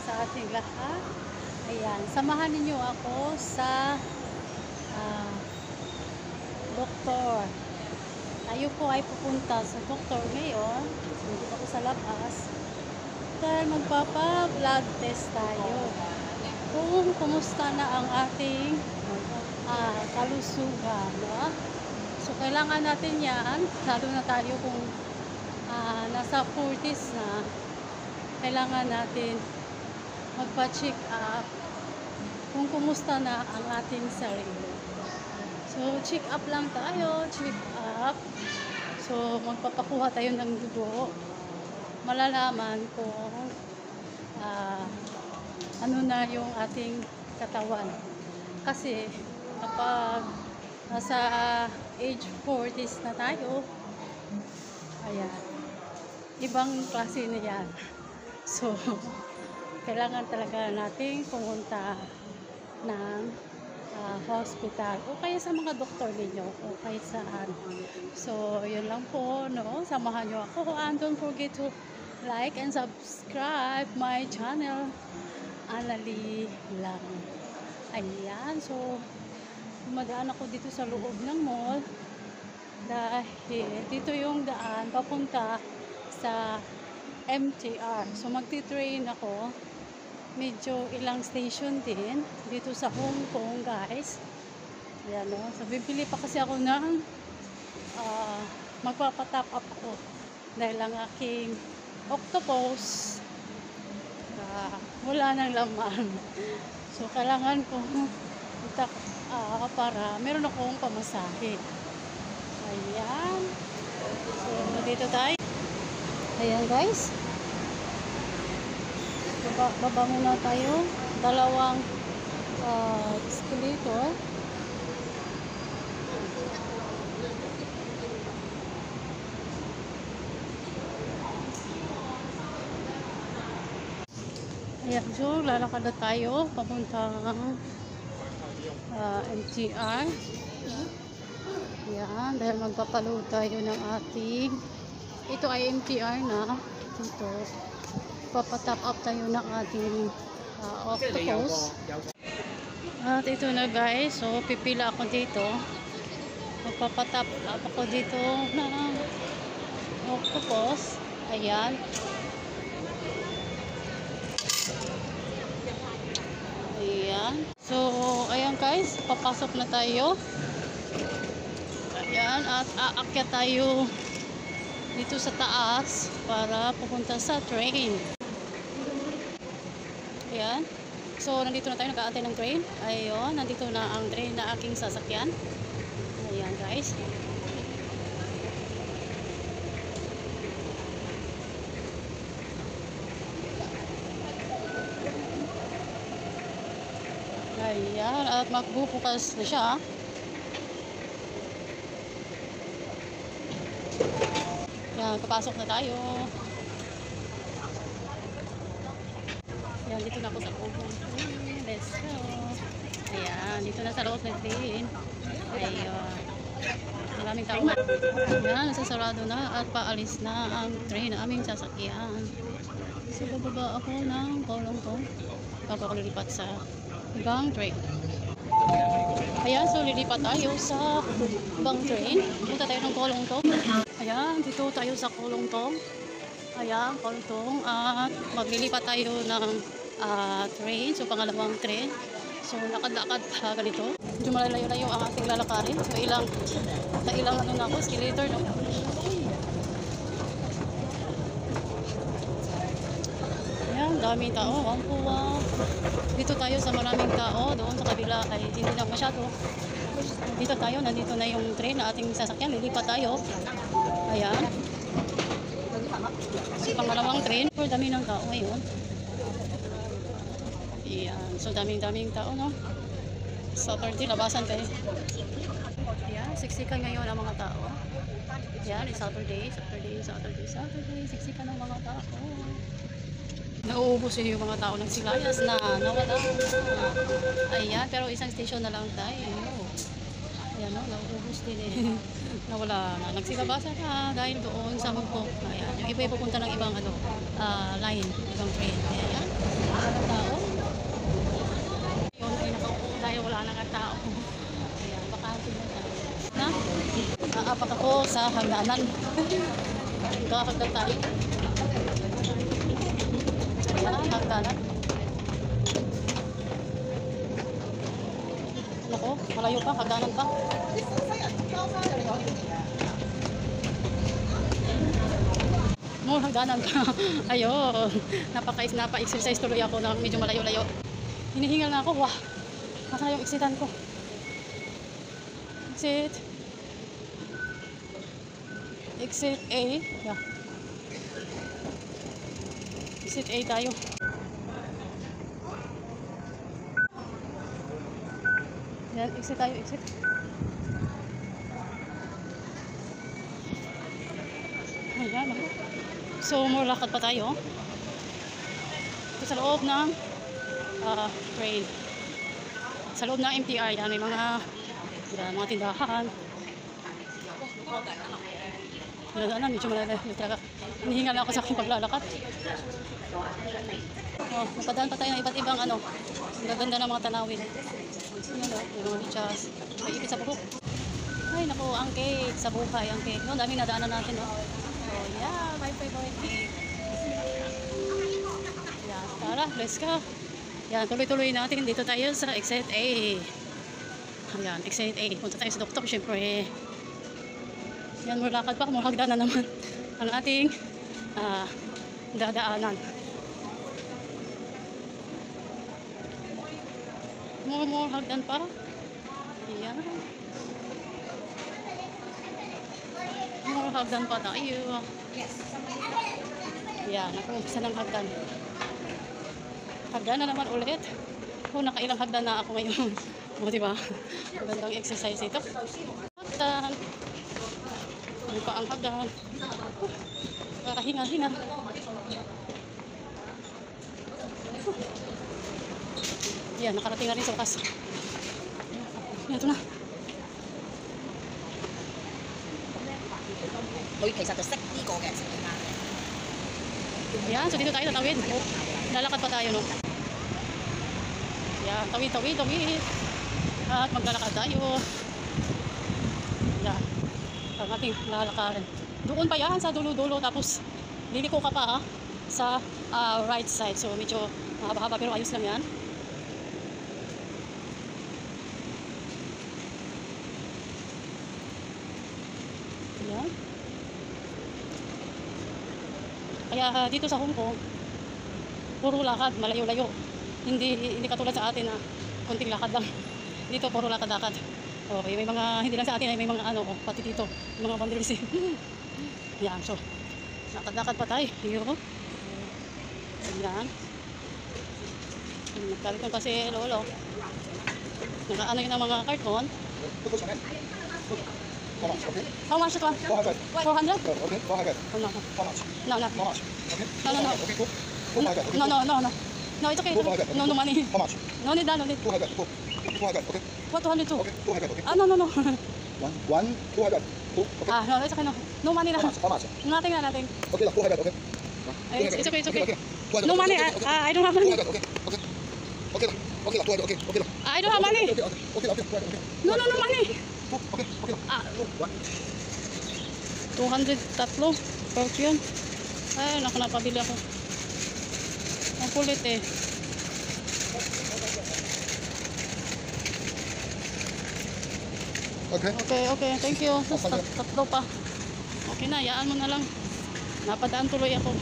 sa ating lahat. Ayan, samahan ninyo ako sa doktor. Tayo po ay pupunta sa doktor ngayon. Nandito ako sa labas. Dahil magpapa-blood test tayo. Kung kumusta na ang ating kalusugan. No? So, kailangan natin yan. Lalo na tayo kung nasa 40s na. Kailangan natin magpa-check up kung kumusta na ang ating sarili. So, check up lang tayo. Check up. So, magpapakuha tayo ng dugo. Malalaman kung ano na yung ating katawan. Kasi, kapag nasa age 40s na tayo, ayan, ibang klase na yan. So, kailangan talaga nating pumunta ng hospital o kaya sa mga doktor ninyo o kaya saan. So, yun lang po, no? Samahan nyo ako and don't forget to like and subscribe my channel, Anali lang. Ayan, so dumadaan ako dito sa loob ng mall dahil dito yung daan papunta sa MTR. So magti-train ako. Medyo ilang station din dito sa Hong Kong, guys. Ayan, no? So bibili pa kasi ako ng magpapatap up ako dahil ang aking octopus wala ng laman. So kailangan kong para meron akong pamasahe. Ayan. So dito tayo. Ayan, guys. Baba muna tayo. Dalawang escalator. Ayan, so lalakad na tayo papuntang MTR. Ayan, dahil magpapaload tayo ng ating ito ay MTR na dito. Papatap up tayo ng ating octopus. At ito na, guys. So, pipila ako dito. Magpapatap up ako dito ng octopus. Ayan. Ayan. So, ayan, guys. Papasok na tayo. Ayan. At aakyat tayo dito sa taas para pupunta sa train. Ayan. So, nandito na tayo, nag-aantay ng train. Ayun, nandito na ang train na aking sasakyan. Ayan, guys. Ayan, at magbubukas na siya. Ayan, papasok na tayo. Ayan, dito na ako sa loob ng train. Let's go. Ayan, dito na sa loob ng train. Ayan. Maraming tao. Ayan, nasasarado na at paalis na ang train na aming sasakyan. So, bababa ako ng kolong ko. Bago ako lilipat sa ibang train. Ayan, so lilipat tayo sa ibang train. Punta tayo ng kolong to. Ayan, dito tayo sa kolong to. Ayan, kolong to. At maglilipat tayo ng train. So, pangalawang train. So, lakad-lakad pa ganito. Medyo malayo-layo ang ating lalakarin. So, ilang ano na ako, escalator, no? Ayan, daming tao. Wampuwa. Dito tayo sa maraming tao. Doon sa kabila ay hindi na masyado. Dito tayo, nandito na yung train na ating sasakyan. Lilipat tayo. Ayan. So, pangalawang train. Dami ng tao ngayon. Ayan. So, daming tao, no? Saturday, labasan tayo. Ayan. Siksikan ngayon ang mga tao. Ayan. Saturday. Siksikan ang mga tao. Nauubos yung mga tao ng Silayas na nawala. Ayan. Pero isang station na lang tayo. Ayan, no? Nauubos din eh. Nawala na. Nagsilabasan na dahil doon sa Mugpo. Ayan. Yung iba pupunta ng ibang line, ibang train. Ayan. ako sa hagdanan. Hagdan tayo. Ayan, hagdanan. Nako, malayo pa, hagdanan pa. More hagdanan pa. Ayun. Napa-exercise tuloy ako na medyo malayo-layo. Hinihingal na ako. Wah. Nasaan yung exitan ko? Exit. Exit A. Yeah. Exit A tayo. Yan, exit tayo, exit. Ayan, ako. So, more lakad pa tayo. Ito sa loob ng train. Sa loob ng MTR, yan, may mga tindahan. Pinadaanan, medyo malayo talaga. Hinihingal na ako sa aking paglalakad. Oh, napadaan pa tayo ng iba't ibang ang gaganda ng mga tanawin. May mga bichas, may ipit sa buhok. Ay naku, ang cake sa buhay, ang cake. No, daming nadaanan natin, no? Oh, yeah, my favorite cake. Yan, tara, let's go. Yan, tuloy-tuloy natin. Dito tayo sa exit A. Ayan, exit A. Punta tayo sa doktor, syempre. Yan, mulakad pa, muhagda na naman ang ating dadaanan. Hagdan pa. Ayan. Hagdan pa tayo. Ayan, nakumpisa ng hagdan. Hagdan na naman ulit. Oh, nakailang hagdan na ako ngayon. O, diba? Magandang exercise ito. Hagdan. Ano pa ang hagdan? Hinga-hinga. Yan, nakarating na rin sa wakas. Yan, ito na. Yan, so dito tayo tatawid. Lalakad pa tayo, no? Yan, tawid. At maglalakad tayo. Yan. Ang ating lalakaran. Doon pa yan, sa dulo-dulo. Tapos, liliko ka pa, sa right side. So, medyo mahaba-haba, pero ayos lang yan. Yan. Kaya dito sa Hong Kong, puro lakad, malayo-layo. Hindi katulad sa atin na konting lakad lang. Dito puro lakad-lakad. Okay, may mga hindi lang sa atin, may mga pati dito, mga vandalism. Yan, so lakad-lakad pa tayo. Yan. Nagkalitan kasi lolo. Nakaano yun ang mga karton. How much it one? 400. 400? Okay, 400. No. How much? No. How much? Okay. No. Okay, cool. 400. Okay. No. No, it's okay. 400. No money. How much? No need. 200. Cool. 200. Okay. What 202? Okay. 200. Okay. No. One. 200. Cool. Okay. No, it's okay. No money na. How much? Nothing. Okay, 200. Okay. It's okay. Okay. No money. I don't have money. 200. Okay. Okay. Okay. Okay, 200. Okay. Okay. I don't have money. Okay. No money. Okay. 200 tatlo. Pork yun. Ay, napabili ako. Ang kulit eh. Okay. Thank you. Tatlo pa. Okay na, yaan mo na lang. Napadaan tuloy ako.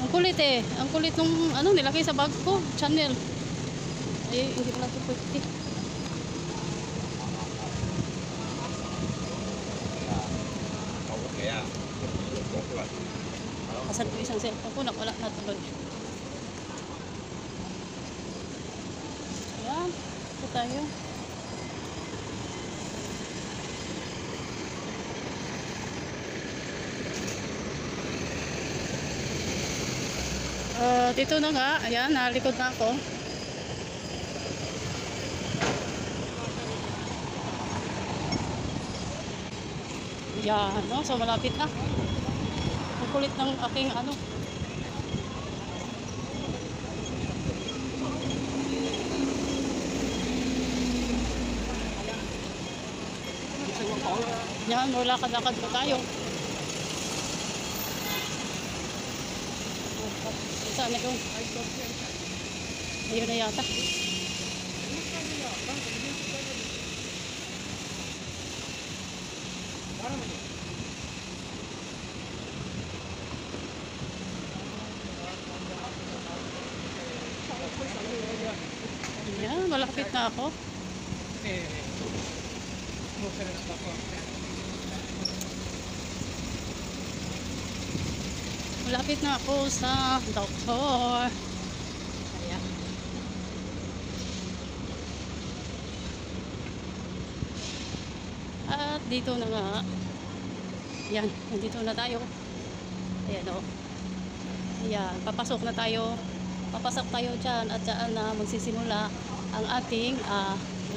Ang kulit eh. Ang kulit nung nilagay sa bag ko. Channel. Ay, hindi pala ito pwede. Asan ko isang cellphone ko, wala na tuloy. Ayan, ito tayo. Dito na nga, ayan, nalikod na ako. Yan, no? So malapit na. Ang kulit ng aking Yan, lakad-lakad pa tayo. Saan na yung? Ayun na yata. Yan, malapit na ako. Malapit na ako sa doktor. Ayan. At dito na nga. Yan, nandito na tayo. Ayan o. Ayan, papasok na tayo. Papasok tayo dyan at dyan na magsisimula ang ating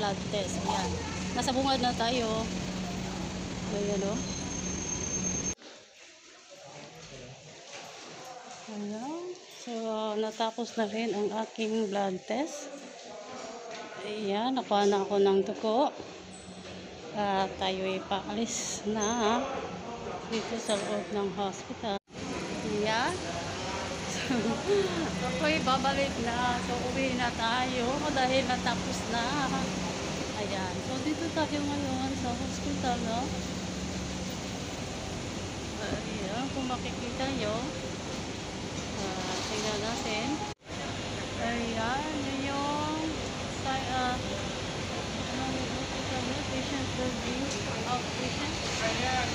blood test. Ayan. Nasa bungad na tayo. Ayan o. Ayan. So, natapos na rin ang aking blood test. Ayan, nakuha na ako ng dugo. At tayo ay paalis na dito sa loob ng hospital. Ayan. So, ako'y babalik na. So, uwi na tayo dahil natapos na. Ayan. So, dito tayo ngayon sa hospital, no? Ayan, kung makikita nyo. Tingnan natin. Ayan, yun yung patient will be outpatient. Ayan.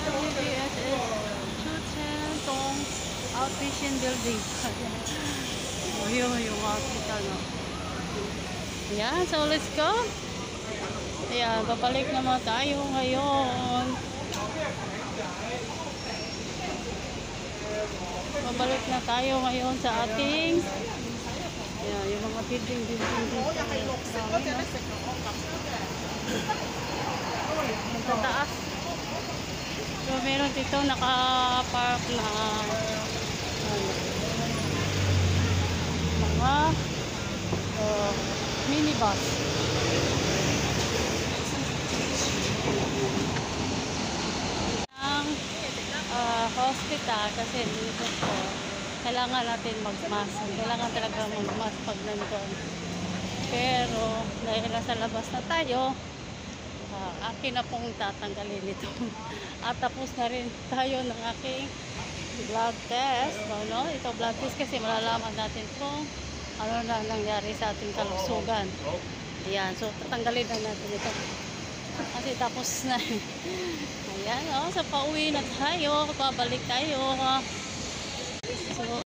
PWDSS 210 Tongs Outpatient Building. Yun yung hospital, no? Ayan, so let's go. Ayan, babalik naman tayo ngayon. Babalik na tayo ngayon sa ating ayan, yung mga building dito. Magtataas. So, meron dito naka-park na mga minibus. Hospital kasi dito po kailangan natin mag-mask. Kailangan talaga mag-mask pag nandun. Pero dahil nasa labas na tayo, akin na pong tatanggalin ito. At tapos na rin tayo ng aking blood test. No? Ito blood test kasi malalaman natin kung ano na nangyari sa ating kalusugan. Ayan, so tatanggalin na natin ito. Kasi tapos na. Ayan, so pauwi na tayo. Pabalik tayo. So,